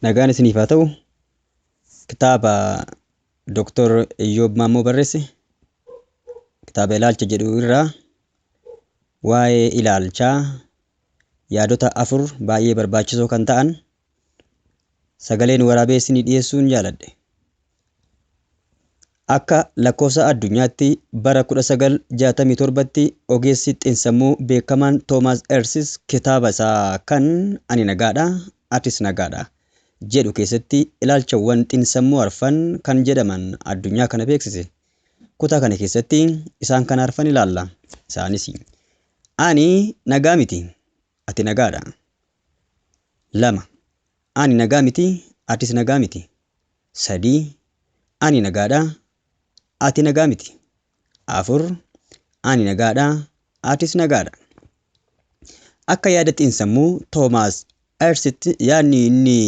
Nagaan isiniif haa ta'u, kitaaba Dr. Iyyoob Maammoo barreesse, kitaaba ilaalcha jedhu irraa waa'ee ilaalchaa yaadota 4 baay'ee barbaachisoo kan ta'an sagaleen waraabee isinii dhiyeessuun jaaladhe. Akka lakkoofsa addunyaatti bara 1967tti ogeessi xiinsammuu beekamaan Toomaas Ersis kitaaba isaa kan ani nagaadha, atis nagaadha jedhu keessatti ilaalchawwan xiinsammuu arfan kan jedhaman addunyaa kana beeksise. Kutaa kana keessatti isaan kan arfan ilaalla. Isaanis ani nagaa miti, ati nagaadha. 2. Ani nagaa miti, atis nagaa miti. 3. Ani nagaadha, ati nagaa miti. 4. Ani nagaadha, atis nagaadha. Akka yaada xiinsammuu Toomaas Ersitti yaadni inni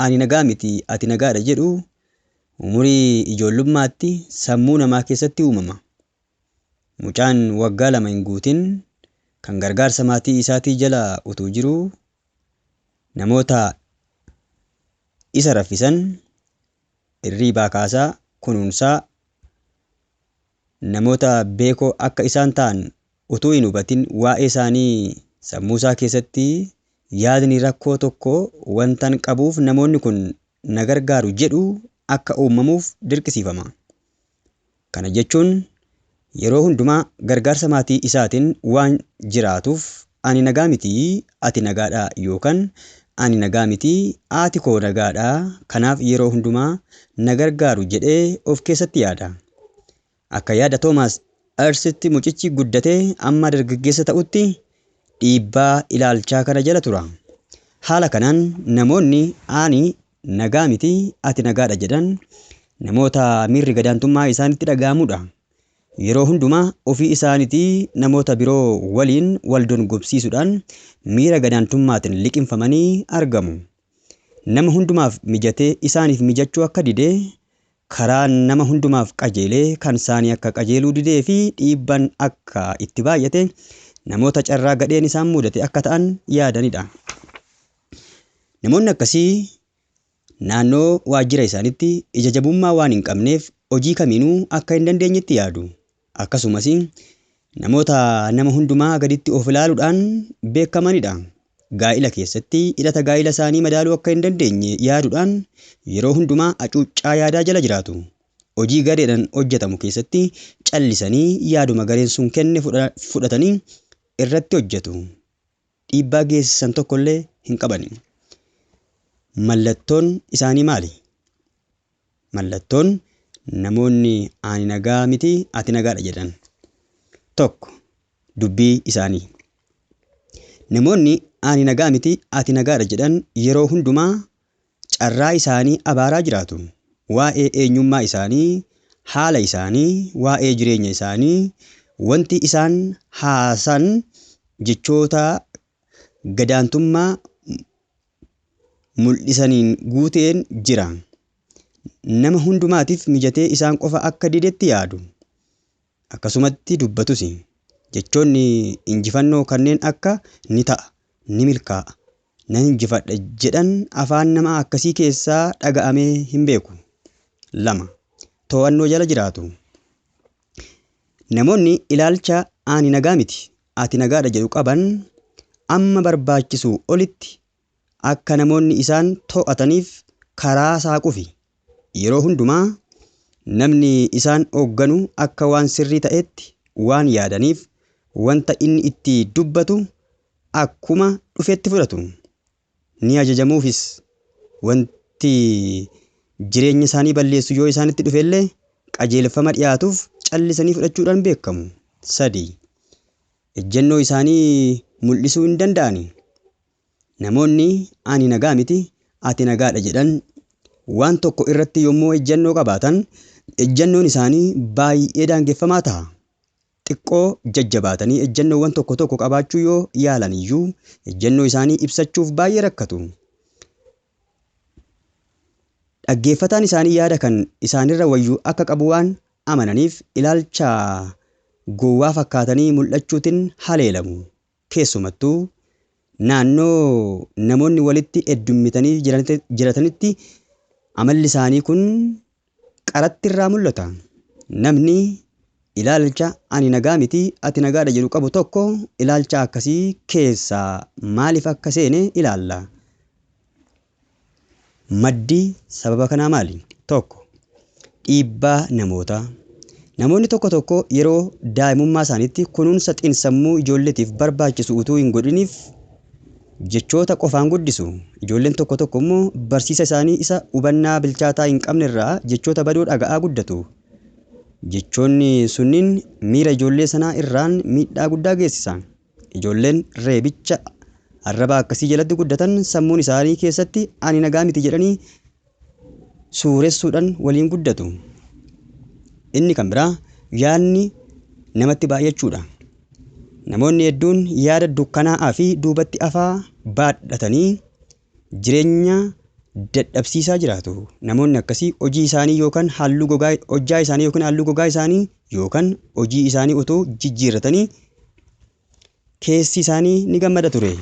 ani nagaa miti, ati nagaadha jedhu umurii ijoollummaatti sammuu namaa keessatti uumama. Mucaan waggaa 2 hin guutin kan gargaarsa maatii isaatii jala utuu jiru namoota isa raffisan, irriibaa kaasaa, kunuunsaa, namoota beekoo akka isaan ta'an utuu hin hubatin waa'ee isaanii sammuu isaa keessatti yaadni rakkoo tokko wantan qabuuf namoonni kun na gargaaru jedhu akka uumamuuf dirqisiifama. Kana jechuun yeroo hundumaa gargaarsa maatii isaatiin waan jiraatuuf ani nagaa miti, ati nagaadha yookaan ani nagaa miti, ati koo nagaadha, kanaaf yeroo hundumaa na gargaaru jedhee of keessatti yaada. Akka yaada Toomaas Ersitti mucichi guddatee amma dargaggeessa ta'utti dhiibbaa ilaalchaa kana jala tura. Haala kanaan namoonni ani nagaa miti, ati nagaadha jedhan namoota miirri gadaantummaa isaanitti dhaga'amudha. Yeroo hundumaa ofii isaaniitii namoota biroo waliin wal dorgomsiisuudhaan miira gadaantummaatiin liqinfamanii argamu. Nama hundumaaf mijatee isaaniif mijachuu akka didee, karaa nama hundumaaf qajeelee kan isaanii akka qajeeluu didee fi dhiibbaan akka itti baay'ate namoota carraa gadheen isaan mudate akka ta'an yaadanidha. Namoonni akkasii naannoo waajjira isaaniitti ija jabummaa waan hin qabneef hojii kamiinuu akka hin dandeenyetti yaadu. Akkasumas namoota nama hundumaa gaditti of ilaaluudhaan beekamanidha. Gaa'ila keessatti hidhata gaa'ila isaanii madaaluu akka hin dandeenye yaaduudhaan yeroo hundumaa hacuuccaa yaadaa jala jiraatu. Hojii gareedhaan hojjetamu keessatti callisanii yaaduma gareen sun kenne fudhatanii irratti hojjetu. Dhiibbaa geessisan tokkollee hin qabani. Mallattoon isaanii maali? Mallattoon namoonni ani nagaa miti, ati nagaadha jedhan. 1. Dubbii isaanii. Namoonni ani nagaa miti, ati nagaadha jedhan yeroo hundumaa carraa isaanii abaaraa jiraatu. Waa'ee eenyummaa isaanii, haala isaanii, waa'ee jireenya isaanii, wanti isaan haasan jechoota gadaantummaa mul'isaniin guuteen jira. Nama hundumaatiif mijatee isaan qofa akka didetti yaadu. Akkasumatti dubbatus. Jechoonni injifannoo kanneen akka ni ta'a, ni milkaa'a, nan injifadha jedhan afaan nama akkasii keessaa dhaga'amee hin beeku. 2. To'annoo jala jiraatu. Namoonni ilaalcha ani nagaa miti, ati nagaadha jedhu qaban amma barbaachisu olitti akka namoonni isaan to'ataniif karaa saaquufi. Yeroo hundumaa namni isaan hoogganu akka waan sirrii ta'etti waan yaadaniif wanta inni itti dubbatu akkuma dhufetti fudhatu. Ni ajajamuufis wanti jireenya isaanii balleessu yoo isaanitti dhufellee qajeelfama dhiyaatuuf callisanii fudhachuudhaan beekamu. 3. Ejjennoo isaanii mul'isuu hin danda'ani. Namoonni ani nagaa miti, ati nagaadha jedhan waan tokko irratti yommuu ejjennoo qabaatan ejjennoon isaanii baay'ee daangeffamaa ta'a. Xiqqoo jajjabaatanii ejjennoowwan tokko tokko qabaachuu yoo yaalan iyyuu ejjennoo isaanii ibsachuuf baay'ee rakkatu. Dhaggeeffataan isaanii yaada kan isaanirra wayyuu akka qabu waan amananiif ilaalcha gowwaa fakkaatanii mul'achuutiin haleelamu. Keessumattuu naannoo namoonni walitti heddummitanii jiratanitti amalli isaanii kun qaratti irraa mul'ata. Namni ilaalcha ani nagaa miti ati nagaadha jedhu qabu tokko ilaalcha akkasii keessaa maaliif akka seene ilaalla. Maddi sababa kanaa maali? Tokko, dhiibbaa namootaa. Namoonni tokko tokko yeroo daa'imummaa isaaniitti kunuunsa xiinsammuu ijoolleetiif barbaachisu utuu hin godhiniif jechoota qofaan guddisu. Ijoolleen tokko tokko immoo barsiisa isaanii isa hubannaa bilchaataa hin qabne irraa jechoota badoo dhaga'aa guddatu. Jechoonni sunniin miira ijoollee sanaa irraan miidhaa guddaa geessisa. Ijoolleen reebicha arraba akkasii jalatti guddatan sammuun isaanii keessatti ani nagaa miti jedhanii suuressuudhaan waliin guddatu. Inni kan biraa yaadni namatti baay'achuudha. Namoonni hedduun yaada dukkanaa'aa fi duubatti afaa baadhatanii jireenya dadhabsiisaa jiraatu. Namoonni akkasii hojii isaanii yookaan hojjaa isaanii yookaan halluu gogaa isaanii yookaan hojii isaanii otoo jijjiirratanii keessi isaanii ni gammada ture.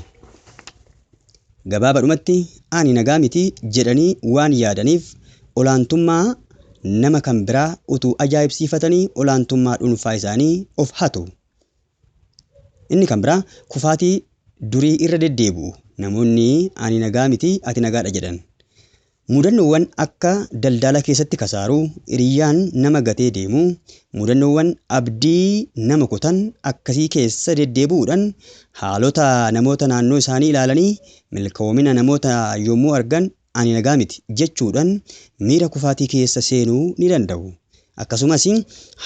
Gabaabadhumatti ani nagaa miti jedhanii waan yaadaniif olaantummaa nama kan biraa utuu ajaa'ibsiifatanii olaantummaa dhuunfaa isaanii of hatu. Inni kan biraa kufaatii durii irra deddeebi'u. Namoonni ani nagaa miti ati nagaadha jedhan. Mudannoowwan akka daldala keessatti kasaaruu, hiriyyaan nama gatee deemuu, mudannoowwan abdii nama kutan akkasii keessa deddeebi'uudhaan haalota namoota naannoo isaanii ilaalanii milkoomina namoota yommuu argan ani nagaa miti jechuudhaan miira kufaatii keessa seenuu ni danda'u. Akkasumas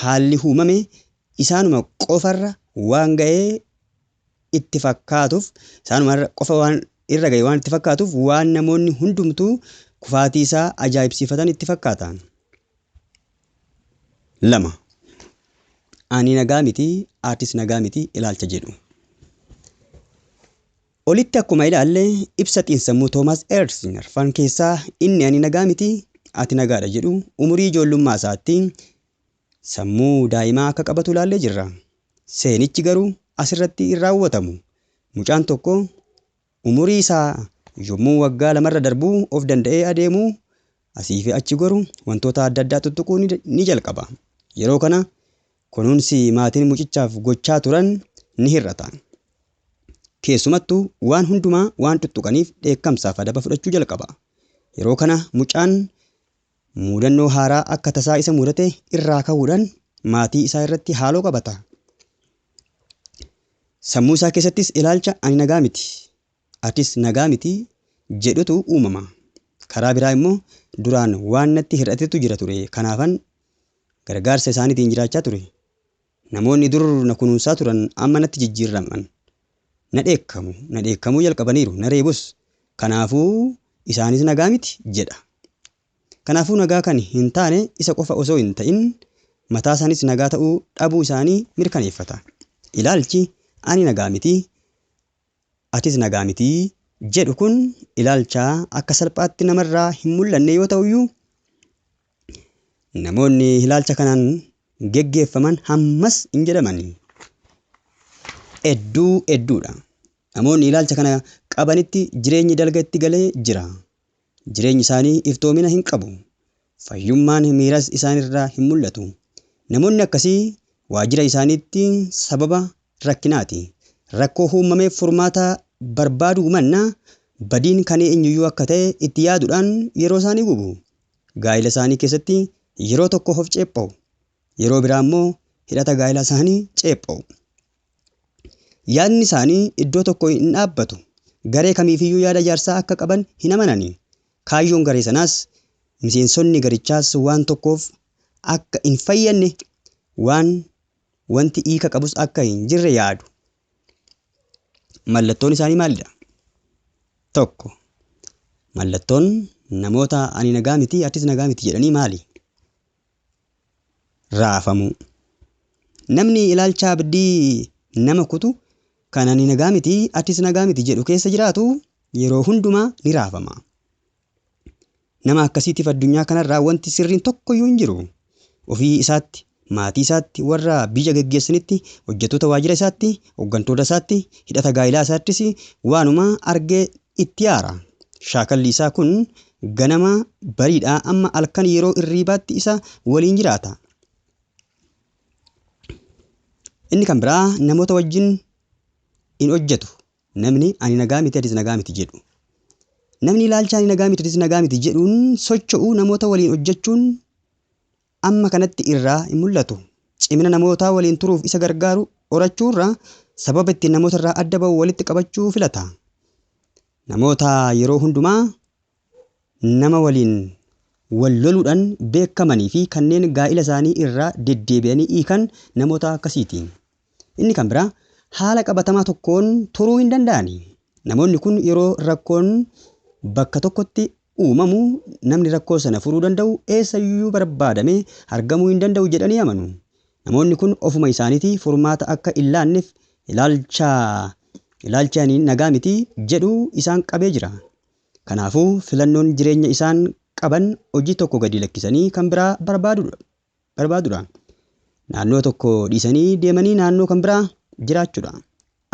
haalli uumame isaanuma qofarra waan ga'ee itti fakkaatuuf isaanuma qofa waan irra ga'e waan itti fakkaatuuf waan namoonni hundumtuu kufaatii isaa ajaa'ibsiifatan itti fakkaata. 2. Ani nagaa miti atis nagaa miti ilaalcha jedhu. Olitti akkuma ilaalle ibsa xiinsammuu Toomaas Edison arfan keessaa inni ani nagaa miti ati nagaadha jedhu umurii ijoollummaa isaatti sammuu daa'imaa akka qabatu ilaallee jirra. Seenichi garuu asirratti hin raawwatamu. Mucaan tokko umurii isaa yommuu waggaa 2 darbuu of danda'ee adeemuu asii fi achi goru wantoota adda addaa tuttuquu ni jalqaba. Yeroo kana kunuunsi maatiin mucichaaf gochaa turan ni hir'ata. Keessumattuu waan hundumaa waan tuttuqaniif dheekkamsaaf adaba fudhachuu jalqaba. Yeroo kana mucaan mudannoo haaraa akka tasaa isa mudate irraa ka'uudhaan maatii isaa irratti haaloo qabata. Sammuu isaa keessattis ilaalcha ani nagaa miti atis nagaa miti jedhutu uumama. Karaa biraa immoo duraan waan natti hir'atetu jira ture. Kanaafan gargaarsa isaaniitiin jiraachaa ture. Namoonni dur na kunuunsaa turan amma natti jijjiiraman. Na dheekkamuu jalqabaniiru. Na reebus. Kanaafuu isaanis nagaa miti jedha. Kanaafuu nagaa kan hin taane isa qofa osoo hin ta'in mataa isaanis nagaa ta'uu dhabuu isaanii mirkaneeffata. Ilaalchi ani nagaa miti atis nagaa miti jedhu kun ilaalcha akka salphaatti namarraa hin mul'anne yoo ta'uyyuu namoonni ilaalcha kanaan geggeeffaman hammas hin jedhaman. Hedduudha. Namoonni ilaalcha kana qabanitti jireenyi dalga itti galee jira. Jireenyi isaanii iftoomina hin qabu. Fayyummaan miiras isaanirraa hin mul'atu. Namoonni akkasii waajjira isaaniitti sababa rakkinaati. Rakkoo uumameef furmaata barbaaduu mannaa badiin kan eenyuyyuu akka ta'e itti yaaduudhaan yeroo isaanii gubu. Gaa'ila isaanii keessatti yeroo tokko of ceepha'u. Yeroo biraa immoo hidhata gaa'ila isaanii ceepha'u. Yaadni isaanii iddoo tokko hin dhaabbatu. Garee kamiifiyyuu yaada jaarsaa akka qaban hin amanani. Kaayyoon garee sanaas miseensonni garichaas waan tokkoof akka hin fayyanne wanti hiika qabus akka hin jirre yaadu. Mallattoon isaanii maalidha? 1. Mallattoon namoota ani nagaa miti atis nagaa miti jedhanii maali? Raafamuu. Namni ilaalcha abdii nama kutu kan ani nagaa miti atis nagaa miti jedhu keessa jiraatu yeroo hundumaa ni raafama. Nama akkasiitiif addunyaa kanarraa wanti sirriin tokkoyyuu hin jiru. Ofii isaatti maatii isaatti, warra biyya geggeessanitti, hojjettoota waajjira isaatti, hooggantoota isaatti, hidhata gaa'ilaa isaattis waanuma argee itti aara. Shaakalli isaa kun ganama bariidhaa amma halkan yeroo irriibaatti isa waliin jiraata. Inni kan biraa namoota wajjin in hojjetu. Namni ani nagaa miti atis nagaa miti jedhu. Namni ilaalcha ani nagaa miti atis nagaa miti jedhuun socho'uu namoota waliin hojjechuun amma kanatti irraa hin mul'atu. Cimina namoota waliin turuuf isa gargaaru horachuurraa sababa ittiin namoota irraa adda ba'u walitti qabachuu filata. Namoota yeroo hundumaa nama waliin wal loluudhaan beekamanii fi kanneen gaa'ila isaanii irraa deddeebi'anii hiikan namoota akkasiiti. Inni kan biraa haala qabatamaa tokkoon turuu hin danda'ani. Namoonni kun yeroo rakkoon bakka tokkotti uumamu namni rakkoo sana furuu danda'u eessayyuu barbaadamee argamuu hin danda'u jedhanii amanu. Namoonni kun ofuma isaaniitii furmaata akka hin laanneef ilaalcha ani nagaa miti jedhu isaan qabee jira. Kanaafuu filannoon jireenya isaan qaban hojii tokko gadi lakkisanii kan biraa barbaadudha. Naannoo tokko dhiisanii deemanii naannoo kan biraa jiraachuudha.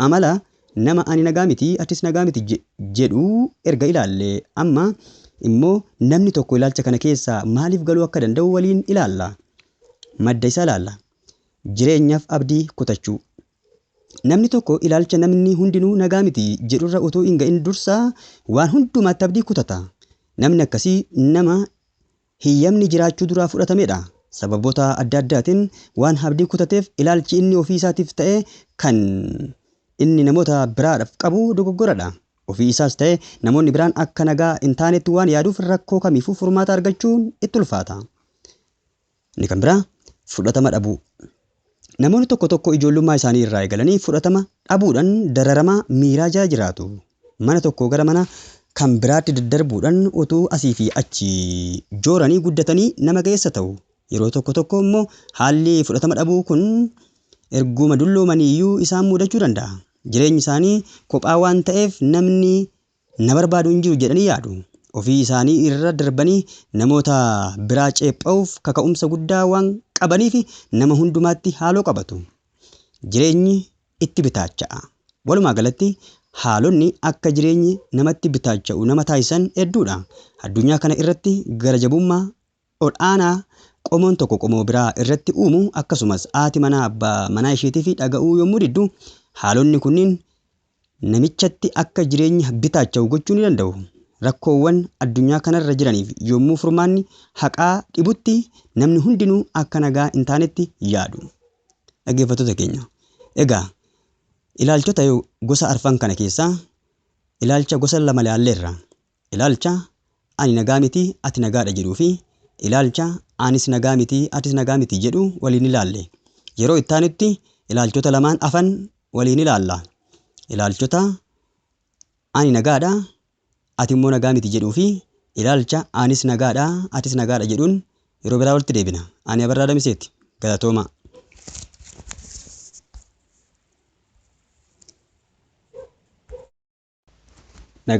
Amala nama ani nagaa miti atis nagaa miti jedhu erga ilaallee amma immoo namni tokko ilaalcha kana keessaa maaliif galuu akka danda'u waliin ilaalla. Madda isaa ilaalla. Jireenyaaf abdii kutachuu. Namni tokko ilaalcha namni hundinuu nagaa miti jedhurra utuu hin ga'in dursaa waan hundumaatti abdii kutata. Namni akkasii nama hiyyamni jiraachuu duraa fudhatamedha. Sababoota adda addaatiin waan abdii kutateef ilaalchi inni ofii isaatiif ta'e kan inni namoota biraadhaaf qabu dogoggoradha. Ofii isaas ta'e namoonni biraan akka nagaa hin taanetti waan yaaduuf rakkoo kamiifuu furmaata argachuun itti ulfaata. Inni kan biraa fudhatama dhabuu. Namoonni tokko tokko ijoollummaa isaanii irraa eegalanii fudhatama dhabuudhaan dararamaa miiraa jala jiraatu. Mana tokko gara mana kan biraatti daddarbuudhaan utuu asii fi achi jooranii guddatanii nama ga'eessa ta'u. Yeroo tokko tokko immoo haalli fudhatama dhabuu kun erguma dulloomanii iyyuu isaan mudachuu danda'a. Jireenyi isaanii kophaa waan ta'eef namni na barbaadu hin jiru jedhanii yaadu. Ofii isaanii irra darbanii namoota biraa ceepha'uuf kaka'umsa guddaa waan qabaniif nama hundumaatti haaloo qabatu. Jireenyi itti bitaacha'a. Walumaa galatti haalonni akka jireenyi namatti bitaacha'u nama taasisan hedduudha. Addunyaa kana irratti garajabummaa ol'aanaa qomoon tokko qomoo biraa irratti uumu akkasumas haati manaa abbaa manaa isheetiif dhaga'uu yommuu diddu haalonni kunniin namichatti akka jireenya bitaacha'u gochuu ni danda'u. Rakkoowwan addunyaa kanarra jiraniif yommuu furmaanni haqaa dhibutti namni hundinuu akka nagaa hin taanetti yaadu. Dhaggeeffattoota keenya. Egaa ilaalchota gosa arfan kana keessaa ilaalcha gosa lama ilaalleerra. Ilaalcha ani nagaa miti ati nagaadha jedhuu fi ilaalcha anis nagaa miti atis nagaa miti jedhu waliin ilaalle. Yeroo itti aanutti ilaalchota lamaan afan waliin ilaalla. Ilaalchota ani nagaadha ati immoo nagaa miti jedhuu fi ilaalcha anis nagaadha atis nagaadha jedhuun yeroo biraa walitti deebina. Ani Abarraa Damiseeti. Galatooma.